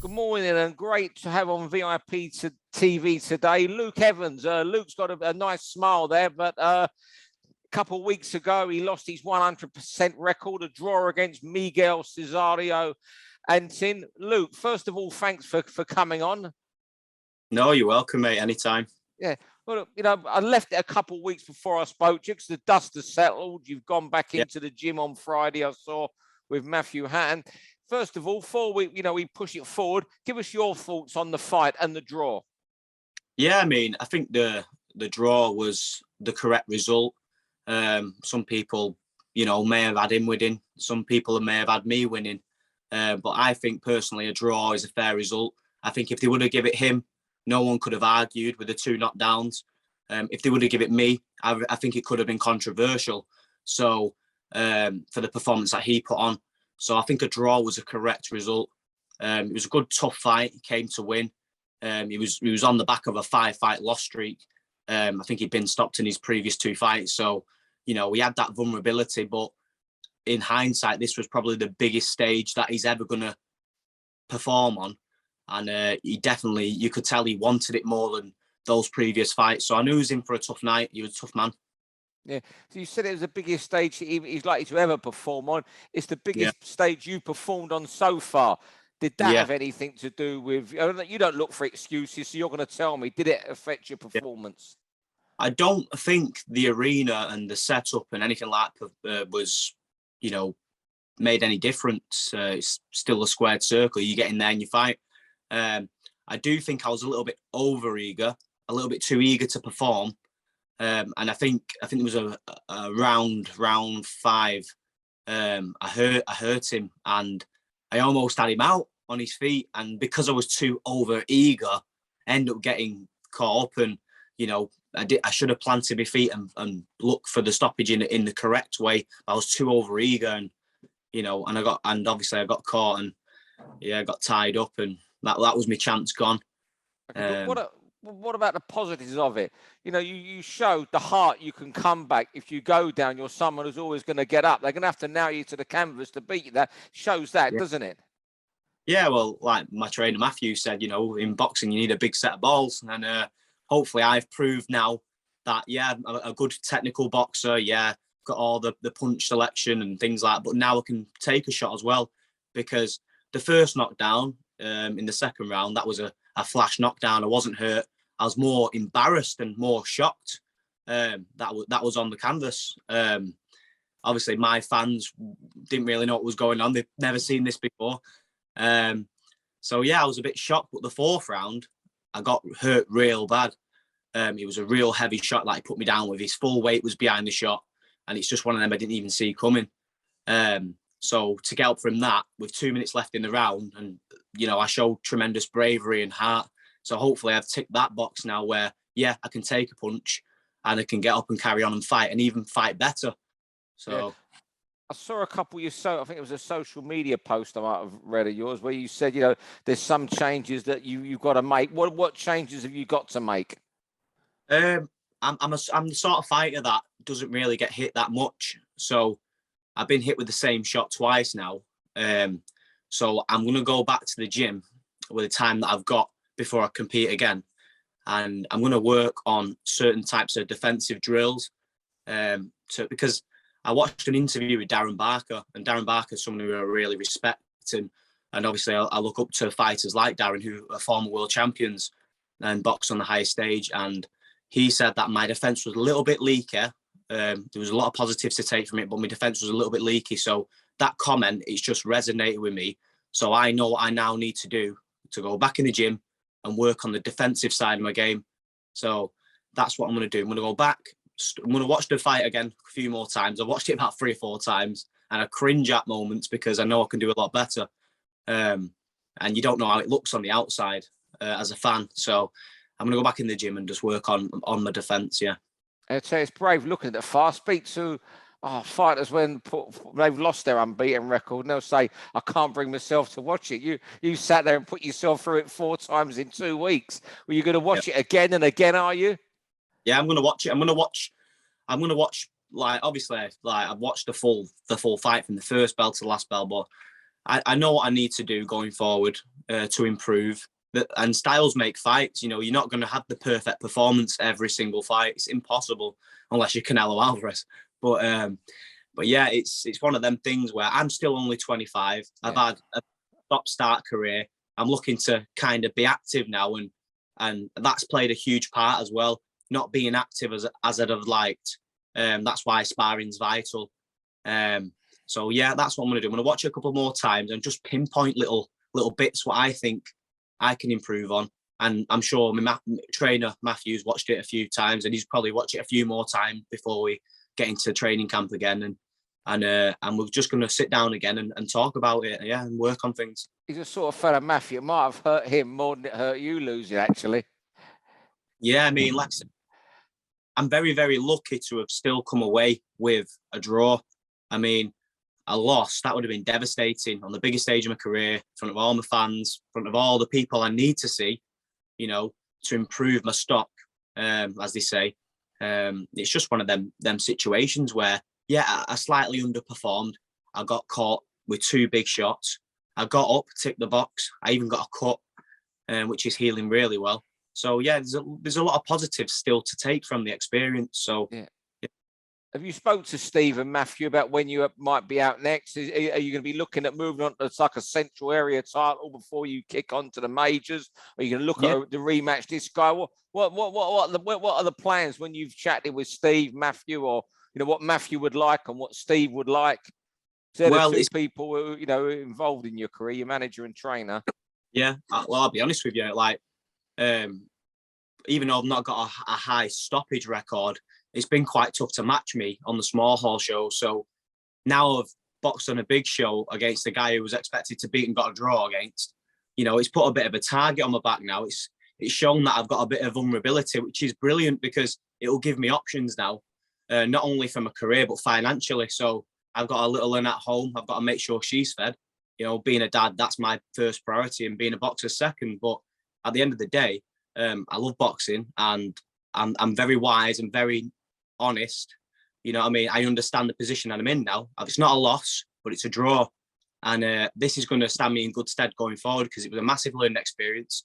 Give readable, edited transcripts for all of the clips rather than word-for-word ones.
Good morning, and great to have on VIP TV today Luke Evans. Luke's got a nice smile there, but a couple of weeks ago he lost his 100% record, a draw against Miguel Cesario Antin. Luke, first of all, thanks for coming on. No, you're welcome, mate. Anytime. Yeah, well, you know, I left it a couple of weeks before I spoke to you because the dust has settled. You've gone back into the gym on Friday, I saw, with Miguel Cesario. First of all, before we push it forward, give us your thoughts on the fight and the draw. Yeah, I mean, I think the draw was the correct result. Some people, may have had him winning. Some people may have had me winning. But I think personally a draw is a fair result. I think if they would have given it him, no one could have argued with the 2 knockdowns. If they would have given it me, I think it could have been controversial. So for the performance that he put on. So I think a draw was a correct result. It was a good, tough fight. He came to win. He was on the back of a 5-fight loss streak. I think he'd been stopped in his previous 2 fights. So, we had that vulnerability. But in hindsight, this was probably the biggest stage that he's ever going to perform on. And he definitely, you could tell he wanted it more than those previous fights. So I knew he was in for a tough night. He was a tough man. Yeah, so you said it was the biggest stage he's likely to ever perform on. It's the biggest stage you performed on so far. Did that have anything to do with, you don't look for excuses, so you're going to tell me, did it affect your performance? I don't think the arena and the setup and anything like that was, made any difference. It's still a squared circle. You get in there and you fight. I do think I was a little bit over-eager, a little bit too eager to perform. And I think it was a round 5. I hurt him and I almost had him out on his feet. And because I was too over eager, I ended up getting caught up. And I should have planted my feet and looked for the stoppage in the correct way. I was too over eager, and obviously I got caught and I got tied up, and that was my chance gone. What about the positives of it? You showed the heart you can come back. If you go down, you're someone who's always going to get up. They're going to have to nail you to the canvas to beat you. That shows that, doesn't it? Yeah, well, like my trainer Matthew said, in boxing, you need a big set of balls. And hopefully I've proved now that, I'm a good technical boxer. Yeah, got all the punch selection and things like that. But now I can take a shot as well, because the first knockdown in the second round, that was a flash knockdown. I wasn't hurt. I was more embarrassed and more shocked. That was on the canvas. Obviously, my fans didn't really know what was going on. They've never seen this before. So I was a bit shocked. But the 4th round, I got hurt real bad. It was a real heavy shot that he put me down with. His full weight was behind the shot, and it's just one of them I didn't even see coming. So to get up from that with 2 minutes left in the round, and I showed tremendous bravery and heart. So hopefully I've ticked that box now where, I can take a punch and I can get up and carry on and fight, and even fight better. So I saw a couple I think it was a social media post I might have read of yours where you said, there's some changes that you've got to make. What changes have you got to make? I'm the sort of fighter that doesn't really get hit that much. So I've been hit with the same shot twice now. So I'm going to go back to the gym with the time that I've got before I compete again. And I'm going to work on certain types of defensive drills. Because I watched an interview with Darren Barker, and Darren Barker is someone who I really respect. And obviously I look up to fighters like Darren, who are former world champions and box on the highest stage. And he said that my defense was a little bit leaky. There was a lot of positives to take from it, but my defense was a little bit leaky. So that comment, it's just resonated with me. So I know what I now need to do to go back in the gym and work on the defensive side of my game. So that's what I'm going to do. I'm going to go back. I'm going to watch the fight again a few more times. I've watched it about 3 or 4 times, and I cringe at moments because I know I can do a lot better. And you don't know how it looks on the outside as a fan. So I'm going to go back in the gym and just work on my defense. Yeah. I'd say it's brave looking at the fast. Speak to fighters when they've lost their unbeaten record, and they'll say, I can't bring myself to watch it. You sat there and put yourself through it 4 times in 2 weeks. Were you going to watch it again and again, are you? Yeah, I'm going to watch it. I'm going to watch like obviously like I've watched the full fight from the first bell to the last bell, but I know what I need to do going forward to improve. And styles make fights. You know, you're not going to have the perfect performance every single fight. It's impossible unless you're Canelo Alvarez. But yeah, it's one of them things where I'm still only 25. I've had a stop-start career. I'm looking to kind of be active now, and that's played a huge part as well. Not being active as I'd have liked. That's why sparring's vital. So yeah, that's what I'm gonna do. I'm gonna watch it a couple more times and just pinpoint little bits what I think I can improve on. And I'm sure my trainer Matthew's watched it a few times, and he's probably watched it a few more times before we get into training camp again. And we're just going to sit down again and talk about it, and work on things. He's a sort of fella, Matthew. It might have hurt him more than it hurt you losing, actually. Yeah, I mean, like I said, I'm very, very lucky to have still come away with a draw. I mean, a loss, that would have been devastating on the biggest stage of my career, in front of all my fans, in front of all the people I need to see, you know, to improve my stock, as they say. It's just one of them situations where, yeah, I slightly underperformed. I got caught with 2 big shots. I got up, ticked the box. I even got a cut, which is healing really well. So yeah, there's a lot of positives still to take from the experience. So yeah. Have you spoke to Steve and Matthew about when you might be out next? Are you going to be looking at moving on to like a central area title before you kick on to the majors? Are you going to look at the rematch this guy? What are the plans when you've chatted with Steve, Matthew, or what Matthew would like and what Steve would like? They're the 2 people who involved in your career, your manager and trainer. Yeah, well, I'll be honest with you. Like, even though I've not got a high stoppage record, it's been quite tough to match me on the small hall show. So now I've boxed on a big show against a guy who was expected to beat and got a draw against. It's put a bit of a target on my back now. It's shown that I've got a bit of vulnerability, which is brilliant because it will give me options now, not only for my career but financially. So I've got a little one at home. I've got to make sure she's fed. Being a dad, that's my first priority, and being a boxer second. But at the end of the day, I love boxing, and I'm very wise and very honest. You know what I mean? I understand the position that I'm in now. It's not a loss, but it's a draw. And this is going to stand me in good stead going forward because it was a massive learning experience.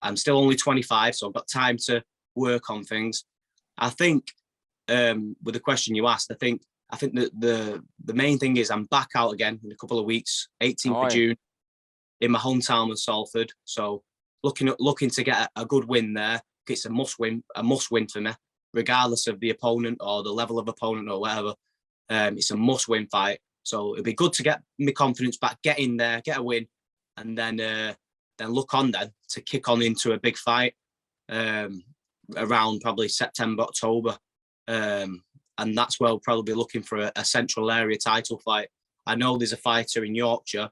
I'm still only 25, so I've got time to work on things. I think with the question you asked, I think that the main thing is I'm back out again in a couple of weeks, 18th of June, in my hometown of Salford. So looking to get a good win there. It's a must win for me, regardless of the opponent or the level of opponent or whatever. It's a must win fight. So it'd be good to get my confidence back, get in there, get a win, and then look on then to kick on into a big fight around probably September, October. And that's where we'll probably be looking for a central area title fight. I know there's a fighter in Yorkshire,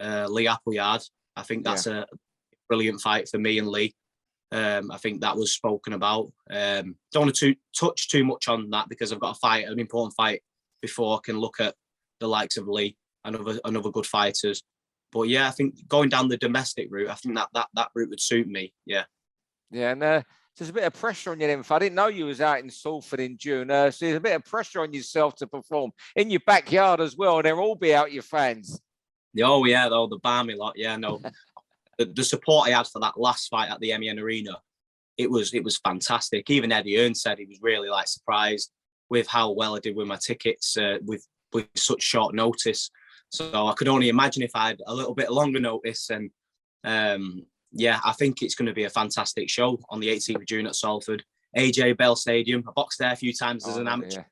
Lee Appleyard. I think that's a brilliant fight for me and Lee. I think that was spoken about. Don't want to touch too much on that because I've got an important fight before I can look at the likes of Lee and other good fighters. But yeah, I think going down the domestic route, I think that route would suit me. Yeah. Yeah, and there's a bit of pressure on you then. I didn't know you was out in Salford in June. So there's a bit of pressure on yourself to perform in your backyard as well. And they'll all be out, your fans. Oh yeah, though the Barmy lot. Yeah, no. The support I had for that last fight at the MEN Arena, it was fantastic. Even Eddie Hearn said he was really surprised with how well I did with my tickets with such short notice. So I could only imagine if I had a little bit longer notice. And I think it's going to be a fantastic show on the 18th of June at Salford, AJ Bell Stadium. I boxed there a few times as an amateur,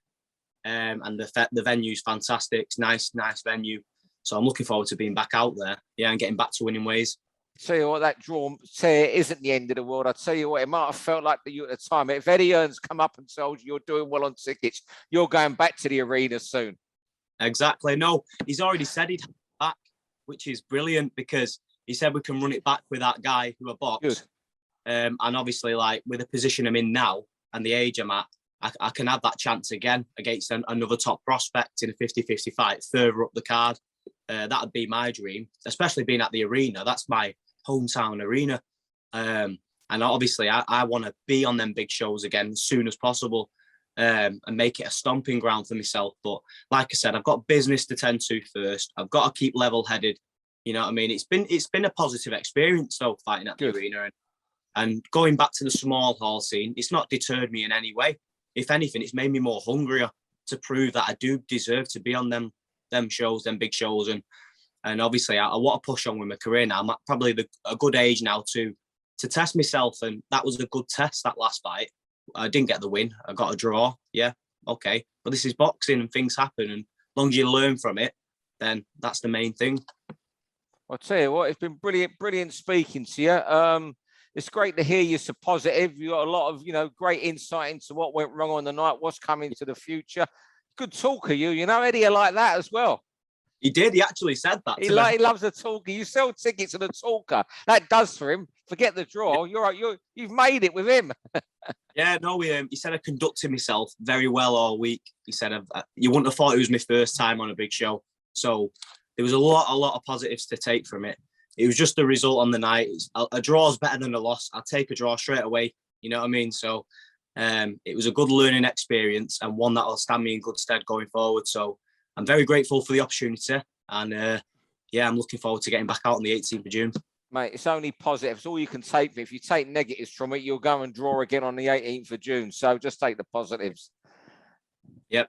and the venue's fantastic. It's nice venue. So I'm looking forward to being back out there, and getting back to winning ways. Tell you what, that draw isn't the end of the world. I tell you what, it might have felt like you at the time. If Eddie Hearn's come up and told you you're doing well on tickets, you're going back to the arena soon. Exactly. No, he's already said he'd back, which is brilliant because he said we can run it back with that guy who I boxed. And obviously, with the position I'm in now and the age I'm at, I can have that chance again against another top prospect in a 50-50 fight further up the card. That would be my dream, especially being at the arena. That's my hometown arena. And obviously, I want to be on them big shows again as soon as possible. and make it a stomping ground for myself. But like I said, I've got business to tend to first. I've got to keep level-headed. You know what I mean? It's been a positive experience though, fighting at the arena, and going back to the small hall scene. It's not deterred me in any way. If anything, it's made me more hungrier to prove that I do deserve to be on them shows, them big shows, and obviously I want to push on with my career now. I'm at probably a good age now to test myself, and that was a good test, that last fight. I didn't get the win. I got a draw. Yeah, okay. But this is boxing and things happen, and as long as you learn from it, then that's the main thing. I'll tell you what, it's been brilliant speaking to you. It's great to hear you're so positive. You got a lot of, great insight into what went wrong on the night, what's coming to the future. Good talker, Eddie, I like that as well. He did. He actually said that. He loves a talker. You sell tickets to the talker. That does for him. Forget the draw. You've made it with him. Yeah, no. He said I conducted myself very well all week. He said you wouldn't have thought it was my first time on a big show. So there was a lot of positives to take from it. It was just the result on the night. A draw is better than a loss. I'll take a draw straight away. You know what I mean? So it was a good learning experience, and one that will stand me in good stead going forward. So I'm very grateful for the opportunity, and I'm looking forward to getting back out on the 18th of June. Mate, it's only positives. All you can take. If you take negatives from it, you'll go and draw again on the 18th of June. So just take the positives. Yep.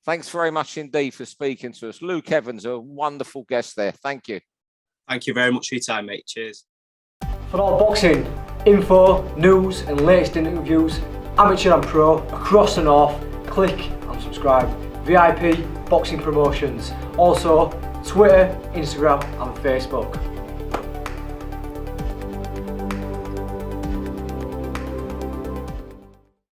Thanks very much indeed for speaking to us. Luke Evans, a wonderful guest there. Thank you. Thank you very much for your time, mate. Cheers. For all boxing info, news and latest interviews, amateur and pro, across the north, click and subscribe. VIP Boxing Promotions. Also, Twitter, Instagram and Facebook.